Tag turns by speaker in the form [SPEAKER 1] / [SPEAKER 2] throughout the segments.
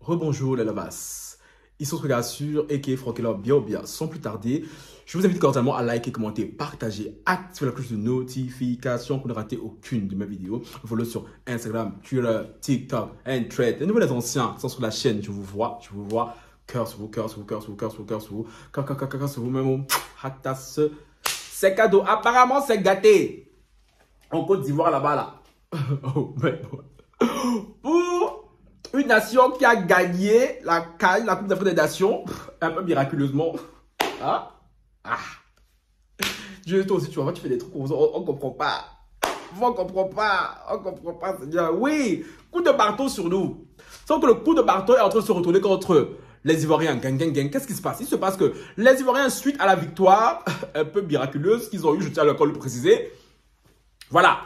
[SPEAKER 1] Rebonjour les lavas. Ils sont regardés sur et Frankelor bien ou bien. Sans plus tarder, je vous invite cordialement à liker, commenter, partager, activer la cloche de notification pour ne rater aucune de mes vidéos. Follow sur Instagram, Twitter, TikTok, and Thread. Les nouveaux, les anciens qui sont sur la chaîne, je vous vois. Cœur sur vous, cœur sur vous, cœur sur vous, cœur sur vous, cœur sur vous, cœur sur vous, même. Hatas. C'est cadeau. Apparemment, c'est gâté. En Côte d'Ivoire, là-bas, là. Oh, mais pour une nation qui a gagné la CAN, la Coupe d'Afrique des Nations, un peu miraculeusement. Ah. Dieu, toi aussi, tu vois, tu fais des trucs, on comprend pas. On comprend pas, Seigneur. Oui, coup de marteau sur nous. Sauf que le coup de marteau est en train de se retourner contre les Ivoiriens. Qu'est-ce qui se passe? Il se passe que les Ivoiriens, suite à la victoire un peu miraculeuse qu'ils ont eue, je tiens à le préciser, voilà.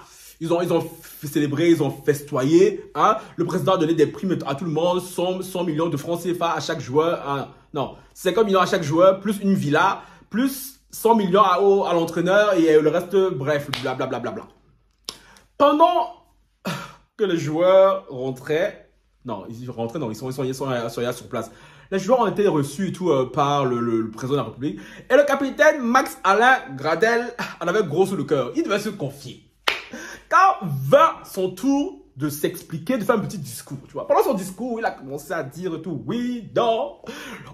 [SPEAKER 1] Ils ont célébré, ils ont festoyé. Hein. Le président a donné des primes à tout le monde, 100 millions de francs CFA à chaque joueur. Hein. Non, 50 millions à chaque joueur, plus une villa, plus 100 millions à l'entraîneur et le reste, bref, blablabla. Pendant que les joueurs rentraient, ils sont sur place. Les joueurs ont été reçus et tout par le président de la République. Et le capitaine Max-Alain Gradel en avait gros sous le cœur. Il devait se confier. Quand vint son tour de s'expliquer, de faire un petit discours, tu vois. Pendant son discours, il a commencé à dire tout. Oui, non,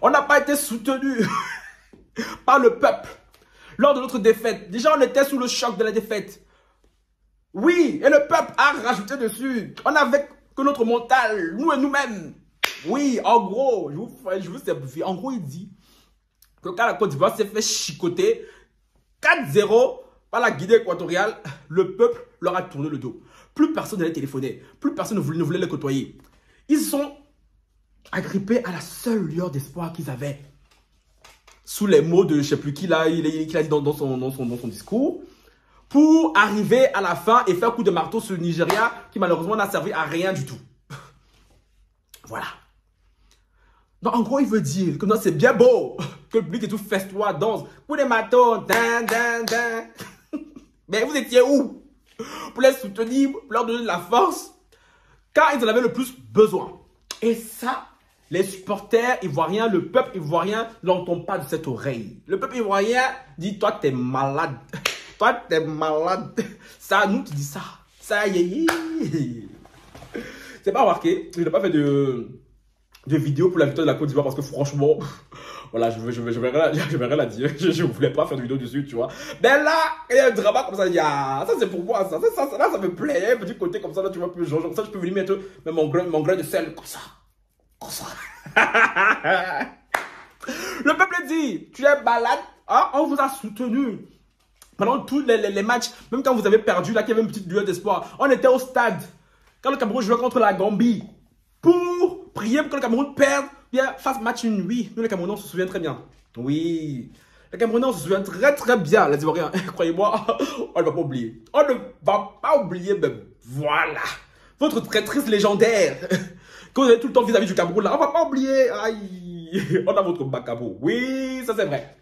[SPEAKER 1] on n'a pas été soutenu par le peuple lors de notre défaite. Déjà, on était sous le choc de la défaite. Oui, et le peuple a rajouté dessus. On n'avait que notre mental, nous et nous-mêmes. Oui, en gros, je vous simplifie. En gros, il dit que quand la Côte d'Ivoire s'est fait chicoter 4-0 par la Guinée équatoriale, le peuple leur a tourné le dos. Plus personne ne les téléphonait. Plus personne ne voulait les côtoyer. Ils sont agrippés à la seule lueur d'espoir qu'ils avaient. Sous les mots de je ne sais plus qui là, il a dit dans son discours. Pour arriver à la fin et faire coup de marteau sur le Nigeria qui malheureusement n'a servi à rien du tout. Voilà. Donc en gros, il veut dire que c'est bien beau que le public est tout festois, danse, coup de marteau, dan. Mais vous étiez où? Pour les soutenir, pour leur donner de la force, quand ils en avaient le plus besoin. Et ça, les supporters ivoiriens, le peuple ivoirien n'entend pas de cette oreille. Le peuple ivoirien dit, toi, t'es malade. Toi, t'es malade. Ça, nous, tu dis ça. Ça y est. C'est pas remarqué. Je n'ai pas fait de vidéo pour la victoire de la Côte d'Ivoire parce que franchement, voilà, je vais rien la dire. Je ne voulais pas faire de vidéo dessus, tu vois. Mais là, il y a un drama comme ça. Ça, c'est pour moi, ça. Là, ça me plaît. Un petit côté comme ça, là, tu vois, plus genre, ça, je peux venir mettre mon grain de sel comme ça. Le peuple dit, tu es malade, hein? On vous a soutenu. Pendant tous les matchs, même quand vous avez perdu, là, qu'il y avait une petite lueur d'espoir, on était au stade. Quand le Cameroun jouait contre la Gambie, pour prier pour que le Cameroun perde, bien, fasse match une. Oui, nous les Camerounais, on se souvient très bien. Oui, les Camerounais, on se souvient très bien, les Ivoiriens. Croyez-moi, on ne va pas oublier. On ne va pas oublier, mais voilà. Votre traîtrise légendaire, que vous avez tout le temps vis-à-vis du Cameroun, là, on ne va pas oublier. Aïe, on a votre Bakabo. Oui, ça c'est vrai.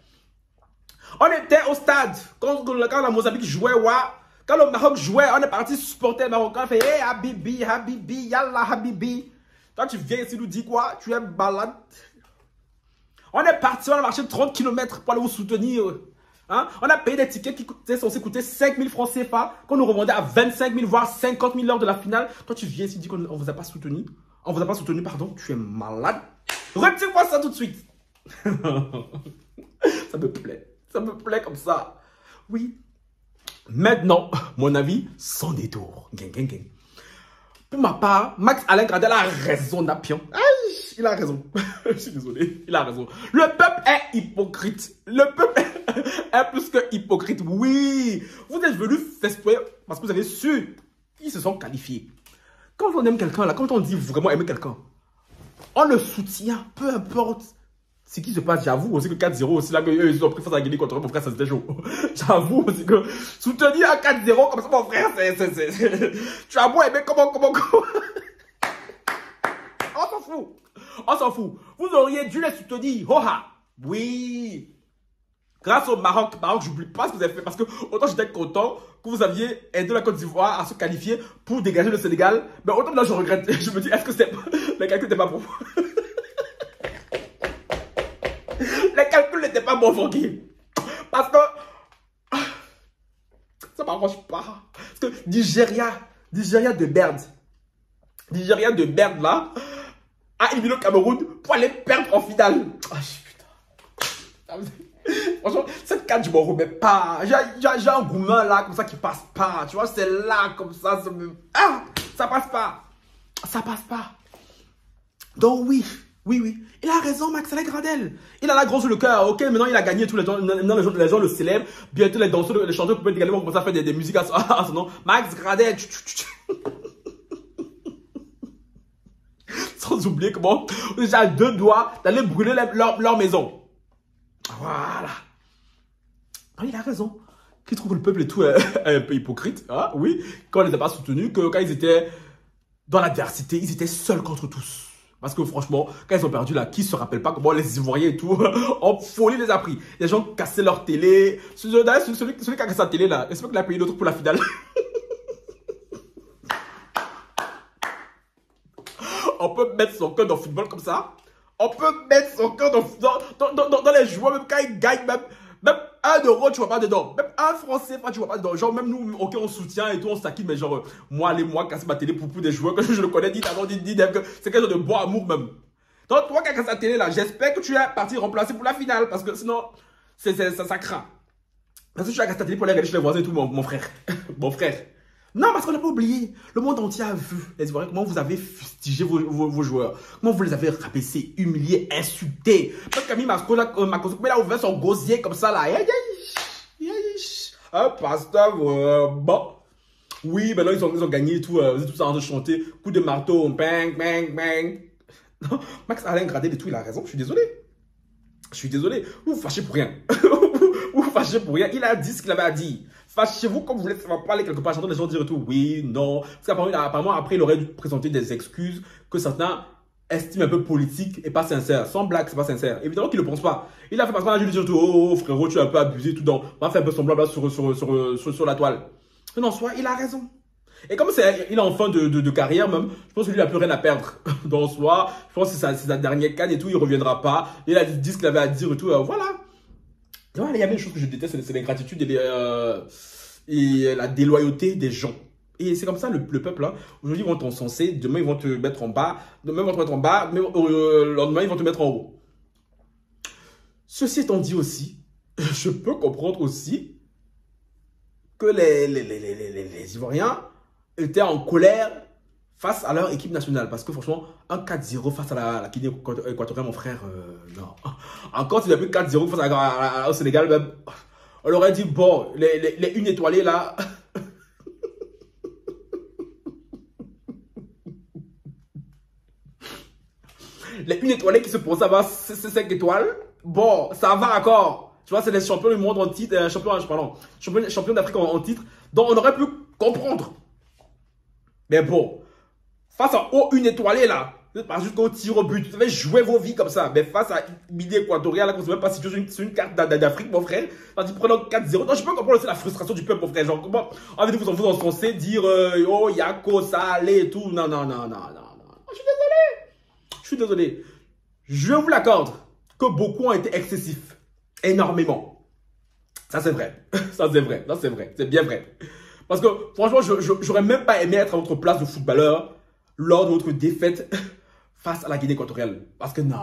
[SPEAKER 1] On était au stade, quand la Mozambique jouait, quand le Maroc jouait, on est parti supporter le Marocain, on fait hey, Habibi, Yallah Habibi. Toi, tu viens ici nous dis quoi? Tu es malade. On est parti, on a marché 30 km pour aller vous soutenir. Hein? On a payé des tickets qui étaient censés coûter 5 000 francs CFA, qu'on nous revendait à 25 000, voire 50 000 lors de la finale. Toi, tu viens ici dis qu'on ne vous a pas soutenu. On ne vous a pas soutenu, pardon, tu es malade. Retire-moi ça tout de suite. Ça me plaît. Ça me plaît comme ça. Oui. Maintenant, mon avis, sans détour. Gang. Pour ma part, Max-Alain Gradel a raison, Napion. Aïe, il a raison. Je suis désolé, il a raison. Le peuple est hypocrite. Le peuple est plus que hypocrite. Oui. Vous êtes venus festoyer parce que vous avez su qu'ils se sont qualifiés. Quand on aime quelqu'un, là, quand on dit vraiment aimer quelqu'un, on le soutient, peu importe ce qui se passe. J'avoue aussi que 4-0 aussi, là, ils ont pris face à la Guinée contre mon frère, ça c'était chaud. J'avoue aussi que soutenir à 4-0 comme ça, mon frère, tu as beau aimer comment On s'en fout. Vous auriez dû les soutenir. Hoha. Oui. Grâce au Maroc, j'oublie pas ce que vous avez fait parce que autant j'étais content que vous aviez aidé la Côte d'Ivoire à se qualifier pour dégager le Sénégal, mais autant là je regrette. Je me dis, est-ce que les calculs n'étaient pas pour vous? Les calculs n'étaient pas bons, Fonky. Parce que ça ne m'arrange pas. Parce que Nigeria de Berne là, a éliminé le Cameroun pour aller perdre en finale. Ah, putain. Franchement, cette carte, je m'en remets pas. J'ai un gourmand là, comme ça, qui passe pas. Tu vois, c'est là, comme ça. Ah, ça passe pas. Ça passe pas. Donc oui. Il a raison, Max Alain Gradel. Il a la grosse le cœur. Ok, maintenant il a gagné tous les gens. Maintenant les gens le célèbrent. Bientôt les danseurs, les chanteurs coupés également vont commencer à faire des musiques à son nom. Max Gradel. Sans oublier comment on est déjà à 2 doigts d'aller brûler leur maison. Voilà. Il a raison. Qu'il trouve le peuple et tout un peu hypocrite. Hein? Oui. Quand on ne les a pas soutenus, que quand ils étaient dans l'adversité, ils étaient seuls contre tous. Parce que franchement, quand ils ont perdu là, qui se rappelle pas comment les Ivoiriens et tout, en folie les a pris. Les gens cassaient leur télé. D'ailleurs, celui qui a cassé sa télé là, j'espère qu'il a payé l'autre pour la finale. On peut mettre son cœur dans le football comme ça. On peut mettre son cœur dans les joueurs, même quand ils gagnent, même 1 euro, tu vois pas dedans. Même 1 franc CFA, tu vois pas dedans. Genre, même nous, ok, on soutient et tout, on s'acquitte, mais genre, moi, casser ma télé pour des joueurs que je le connais, dis que c'est quelque chose de bon amour même. Donc, toi qui as cassé ta télé là, j'espère que tu es parti remplacer pour la finale, parce que sinon, ça craint. Parce que tu as cassé ta télé pour aller regarder chez les voisins et tout, mon frère. Mon frère. Non, parce qu'on n'a pas oublié. Le monde entier a vu, les Ivoiriens, comment vous avez fustigé vos joueurs. Comment vous les avez rabaissés, humiliés, insultés. Même Camille Makoso, il a ouvert son gosier comme ça, là. Un pasteur, bon. Oui, maintenant ils ont gagné tout. Vous êtes tous en train de chanter. Coup de marteau, bang, bang, bang. Non, Max Alain Gradel et tout, il a raison. Je suis désolé. Vous vous fâchez pour rien. Vous vous fâchez pour rien. Il a dit ce qu'il avait à dire. Fâchez-vous comme vous voulez. Ça va pas aller quelque part. J'entends les gens dire tout. Oui, non. Parce qu'apparemment, après, il aurait dû présenter des excuses que certains estiment un peu politiques et pas sincères. Sans blague, c'est pas sincère. Évidemment qu'il ne le pense pas. Il a fait parce qu'on a dû lui dire tout. Oh, frérot, tu es un peu abusé, tout dans. On va faire un peu semblant là sur la toile. Mais non, soit, il a raison. Et comme il est en fin de carrière même, je pense qu'il n'a plus rien à perdre. Donc soit, je pense que c'est sa dernière canne et tout, il ne reviendra pas. Il a dit ce qu'il avait à dire et tout, voilà. Il y a une chose que je déteste, c'est l'ingratitude et la déloyauté des gens. Et c'est comme ça le peuple, hein. Aujourd'hui ils vont t'encenser, demain ils vont te mettre en bas, demain ils vont te mettre en bas, mais le lendemain ils vont te mettre en haut. Ceci étant dit aussi, je peux comprendre aussi que les Ivoiriens étaient en colère face à leur équipe nationale. Parce que franchement, un 4-0 face à la Guinée équatoriale, mon frère, non. Encore s'il y avait 4-0 face au Sénégal, même, on aurait dit, bon, les une étoilées là. Les une étoilées qui se posent à avoir 5 étoiles, bon, ça va encore. Tu vois, c'est les champions du monde en titre, champion d'Afrique en titre. Donc, on aurait pu comprendre. Mais bon, face à une étoilée là, pas jusqu'au tir au but, vous avez joué vos vies comme ça. Mais face à Guinée équatoriale, là, qu'on ne sait même pas situé sur une carte d'Afrique, mon frère, quand ils prennent 4-0. Non, je peux comprendre aussi la frustration du peuple, mon frère. Genre, comment vous encenser, dire, oh, Yako, ça allait et tout. Non. Je suis désolé. Je vous l'accorde que beaucoup ont été excessifs. Énormément. Ça, c'est vrai. C'est bien vrai. Parce que, franchement, j'aurais même pas aimé être à votre place de footballeur lors de votre défaite face à la Guinée équatoriale. Parce que non.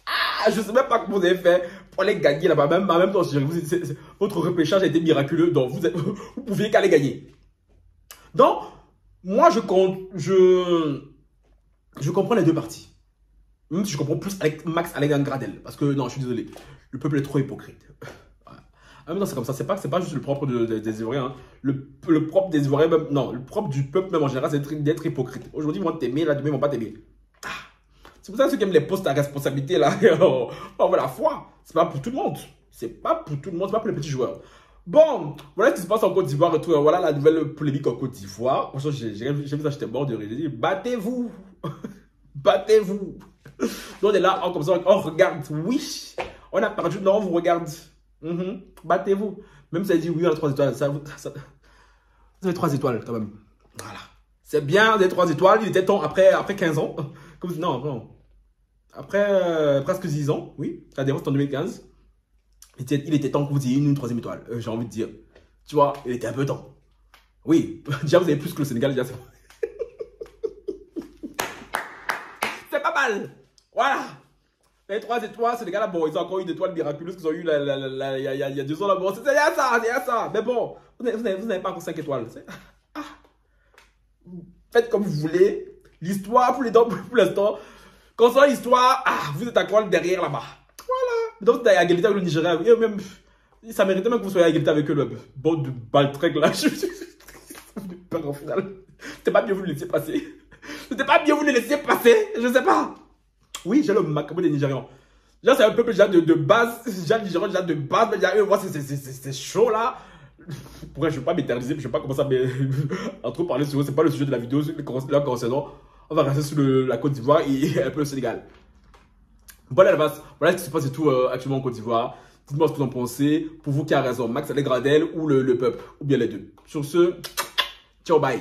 [SPEAKER 1] Ah, je sais même pas comment vous avez fait pour aller gagner là-bas. En même temps, votre repêchage a été miraculeux. Donc, vous pouviez qu'aller gagner. Donc, moi, je comprends les deux parties. Même si je comprends plus avec Max Alain Gradel. Parce que, non, je suis désolé. Le peuple est trop hypocrite. En même temps, c'est comme ça. C'est pas juste le propre des Ivoiriens. Hein. Le propre des Ivoiriens, même, non, le propre du peuple, même en général, c'est d'être hypocrite. Aujourd'hui, ils vont t'aimer, là, demain, ils vont pas t'aimer. Ah. C'est pour ça que ceux qui aiment les postes à responsabilité, là, la foi. C'est pas pour tout le monde. C'est pas pour tout le monde, c'est pas pour les petits joueurs. Bon, voilà ce qui se passe en Côte d'Ivoire et tout. Voilà la nouvelle polémique en Côte d'Ivoire. J'ai vu ça, j'étais mort de rire. J'ai dit, battez-vous. Battez-vous. Donc, on est là, comme ça, on regarde. Oui, on a perdu. Non, on vous regarde. Battez-vous. Même si ça dit oui, on a 3 étoiles. Vous avez 3 étoiles quand même. Voilà. C'est bien, des 3 étoiles. Il était temps après 15 ans. Comme, non. Après presque 10 ans, oui, la dernière c'était en 2015. Il était temps que vous ayez une troisième étoile, j'ai envie de dire. Tu vois, il était un peu temps. Oui, déjà vous avez plus que le Sénégal, déjà c'est pas mal. Voilà. Les 3 étoiles, Sénégal, là, bon, ils ont encore une étoile miraculeuse qu'ils ont eu il y a 2 ans là. Bon, c'est ça. Mais bon, vous n'avez pas encore 5 étoiles. Ah. Faites comme vous voulez. L'histoire, pour l'instant, quand ça l'histoire, vous êtes encore derrière là-bas. Voilà. Donc, vous êtes à égalité avec le Nigeria. Et même, ça méritait même que vous soyez à égalité avec eux. Le bon de Baltrec là. Peur au final. C'était pas bien vous le laisser passer. C'était pas bien vous le laisser passer. Je sais pas. Oui, j'ai le macabre des Nigérians. Déjà, c'est un peuple déjà de base. Déjà, les Nigérians, déjà de base. Mais déjà, moi, c'est chaud là. Pourquoi je ne vais pas m'éterniser, je ne vais pas commencer à trop parler sur eux. Ce n'est pas le sujet de la vidéo, là concernant. On va rester sur la Côte d'Ivoire et un peu le Sénégal. Voilà ce qui se passe et tout actuellement en Côte d'Ivoire. Dites-moi ce que vous en pensez. Pour vous qui a raison, Max Allegradel ou le peuple, ou bien les deux. Sur ce, ciao, bye.